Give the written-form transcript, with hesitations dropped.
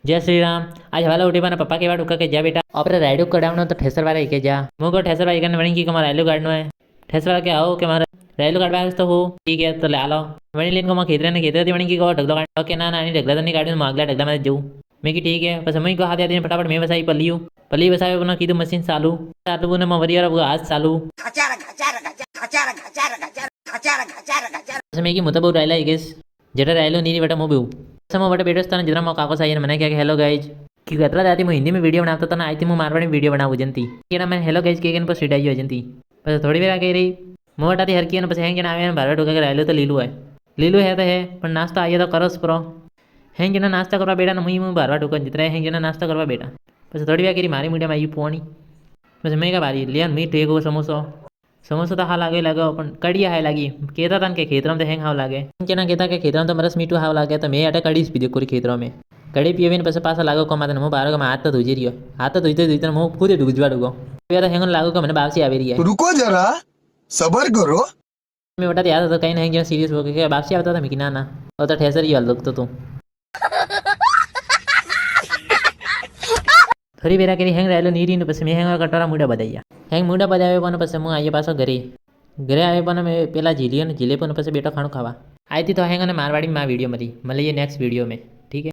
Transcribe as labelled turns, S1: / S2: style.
S1: जय श्री राम। आज हवाला उठे पाना पप्पा के बाद उका के जा बेटा आपरे राइडो कडावनो तो ठेसर वाला के जा मुको ठेसर वाला कने वणी की कमा राइलो गाड़नो है ठेसर वाला के आओ के मारे राइलो गाड़ बास तो हो ठीक है तो ले आलो वणी लेन को मा खेतरे ने खेतरे दी वणी की को ढगलो गाड़ के ना नानी ढगला तो नहीं गाड़ी में अगला ढगला में जाऊं मैं की ठीक है बस मैं को हाथ दे फटाफट मैं वसाई पल्लियो पल्ली वसाई बना कीधु मशीन चालू चालू ने मा वरियार आज चालू मैं की मुतबो राइला गेस जेटा राइलो नीरी बेटा मो बेऊ समो बटे बेटो स्थान जरा मो काको साई मैंने क्या हेलो गाइज कि कतरा जाती मैं हिंदी में वीडियो बनाता था ना आई थी मैं मारवाड़ी में वीडियो बनाऊ जंती कि ना मैं हेलो गाइज के पर सीट आई जंती बस थोड़ी देर आगे रही मो हटाती हर की बस हैंग जना आवे बारह टोका के राइलो तो लीलू है तो है पर नाश्ता आइए तो करोस प्रो हैंग जना नाश्ता करवा बेटा ना मुझे बारवा टोका जितना हैंग जना नाश्ता करवा बेटा बस थोड़ी देर मारी मीडिया में आई पोनी बस मैं क्या बारी लिया मीट एक समोसो समोसा तो हाँ लागे लगे पण कड़ी हाय लगी कहता था कि खेतरों में हैंग हाव लागे के ना कहता कि खेतरों तो मरस मीठू हाव लागे तो मैं अटे कड़ी पी कोरी खेतरों में कड़ी पीवे ने पास लागो को माते मो बारो का हाथ तो धोजी रही हाथ तो धोते धोते मो पूरे डूबजवा डूगो तो हैंग लागो का मैंने बापसी आवी रही है
S2: रुको जरा सबर करो
S1: मैं बेटा याद था कहीं नहीं सीरियस हो गया बापसी आता था मैं कि ना और तो ठेसर ही हल तो तू थोड़ी बेरा के हैंग रहेलो नीरी ने पछी मैं हैंग कटोरा मूडा बजाया हैंग मूडा बजावे पण पछी मु आइए पाछो घरे आवे पण मैं पेला झीलियो ने झीले पण पछी बेटो खाणो खावा आई थी तो हैंग ने मारवाड़ी में वीडियो मली ये नेक्स्ट वीडियो में।